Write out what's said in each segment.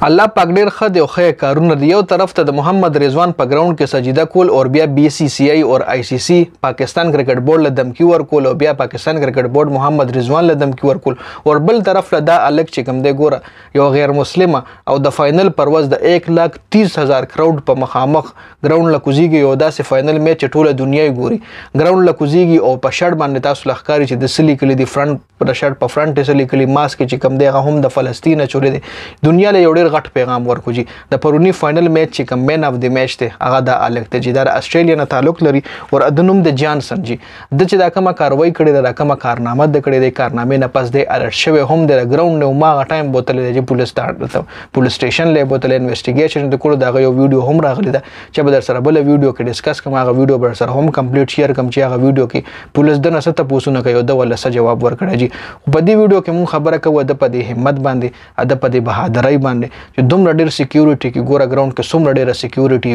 الله پاک ډیر ښه دی او ښه کارونه دی. یو طرف ته د محمد رضوان په ګراوند کې سجده کول او بیا BCCI او ICC پاکستان کرکټ بورډ له دمکی ورکول او بیا پاکستان کرکټ بورډ محمد رضوان له دمکی ورکول او بل طرف له دا الګ چې کوم دی ګوره یو غیر مسلمه او د فائنل پرواز د 1,30,000 کروڑ په مخامخ ګراوند له کوزيږي او داسې فائنل میچ ټوله دنیا ګوري ګراوند له کوزيږي او په شړ باندې تاسو لخکاري چې د سلی کلی دی فرنٹ پر شړ په فرنٹ سلی کلی ماسک چې کوم دی هم د فلسطین چولې دی دنیا له یو ډیر غټ پیغام ورکو جی د پرونی فائنل میچ چې کوم مین اف دی میچ ته هغه د الګ ته چې د استرالیا نه تعلق لري او د نوم د جانسن جی د چې دا کومه کاروایی کړې د کومه کارنامه د کړې د کارنامې نه پس د الرټ شوی هم د ګراوند نو ما ټایم بوتل دی پولیس سټیشن له بوتل انویسټیګیشن د کړو دا یو ویډیو هم راغلی دا چې به در سره بل ویډیو کې ډیسکس کوم هغه ویډیو بر سره هم کمپلیټ شیر کوم چې هغه ویډیو کې پولیس د نسته پوسونه کوي د ول څه جواب ورکړي جی په دې ویډیو کې مون خبره کوو د په دې همت باندې د په دې بهادرۍ باندې چې دومره ډېر سکیورټي کې ګوره ګراوند کې څومره ډېره سکیورټي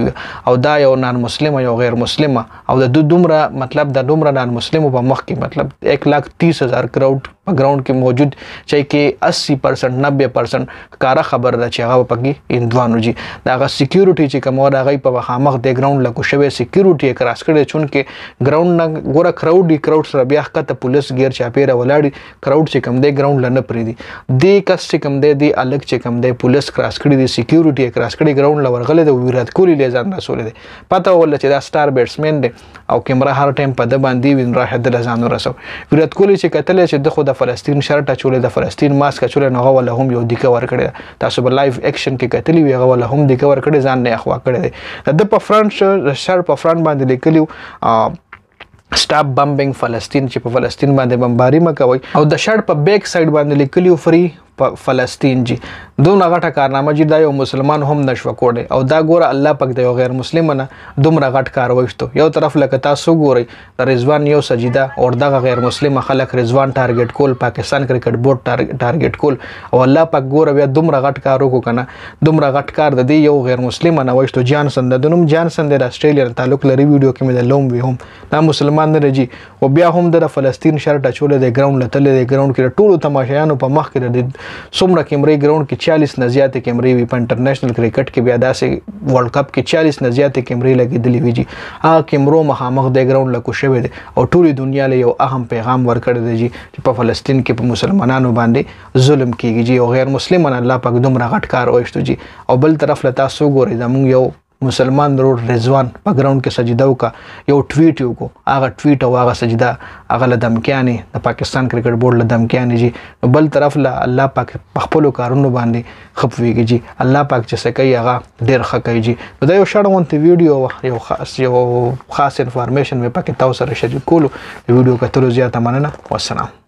او دا یو نان مسلم یو غیر مسلم او د دومره مطلب د دومره نان مسلم په مخ کې مطلب 1,30,000 کروڑ په ګراوند کې موجود چې کې 80% 90% کاره خبر ده چې هغه پکې اندوانو جی دا هغه سکیورټي چې کوم راغی په مخامخ د ګراوند لکه شوی سکیورټي کراس کړي چون کې ګراوند نه ګوره کراوډ سره بیا ښکته پولیس ګیر چاپیره ولاړي کراوډ چې کوم دی ګراوند لنه پرې دي د کس چې کوم دی د الګ چې کوم دی پولیس کراس کړي دي سکیورټي کراس کړي ګراوند لورغله د ویرات کولی لیزان رسول دي پته ول چې دا سٹار بیټسمن دی او کیمرا هر ټایم په د باندې وین راحت د لزان رسو ویرات کولی چې کتل چې د خو د فلسطین شرط چولې د فلسطین ماسک چولې نو غو له هم یو دیکه ور کړی تاسو به لایو اکشن کې کتلی وی غو له هم دیکه ور کړی ځان نه اخوا کړی د په فرنٹ شر په فرنٹ باندې لیکلیو سټاپ بمبینګ فلسطین چې په فلسطین باندې بمباری مکوي او د شړ په بیک ساید باندې لیکلیو فری فلسطین جی دومره غټه کارنامه جی دا یو مسلمان هم نشو کوړي او دا ګوره الله پاک د یو غیر مسلم نه دومره غټ کار وښتو یو طرف لکه تاسو ګوري د رضوان یو سجده او دغه غیر مسلم خلک رضوان ټارګټ کول پاکستان کرکټ بورډ ټارګټ کول او الله پاک ګوره بیا دومره غټ کار وکړو کنه دومره غټ کار د دې یو غیر مسلم نه وښتو جانسن د نوم جانسن د استرالیا تعلق لري ویډیو کې مې د لوم وی هم دا مسلمان نه رجی او بیا هم د فلسطین شرط چولې د ګراوند لته د ګراوند کې ټولو تماشایانو په مخ کې د څومره کیمرې ګراوند کې 40 نه زیاتې کیمرې وي په انټرنیشنل کرکټ کې بیا داسې ورلد کپ کې 40 نه زیاتې کیمرې لګېدلې وي جی هغه کیمرو مخامخ د ګراوند لکو شوی دی او ټولې دنیا له یو اهم پیغام ورکړی دی جی چې په فلسطین کې په مسلمانانو باندې ظلم کیږي جی او غیر مسلمان الله پاک دومره غټ کار وښتو جی او بل طرف له تاسو ګورئ زموږ یو مسلمان ضرور رضوان په ګراوند کې سجده وکا یو ټویټ یو کو هغه ټویټ او هغه سجده هغه له دمکیاني د پاکستان کرکټ بورډ له دمکیاني جی بل طرف له الله پاک په خپل کارونو باندې خپويږي جی الله پاک چې څه کوي هغه ډیر ښه کوي جی دا یو شړونته ویډیو یو خاص انفارمیشن مې پکې تاسو سره شریک کولو ویډیو کتلو زیاته مننه والسلام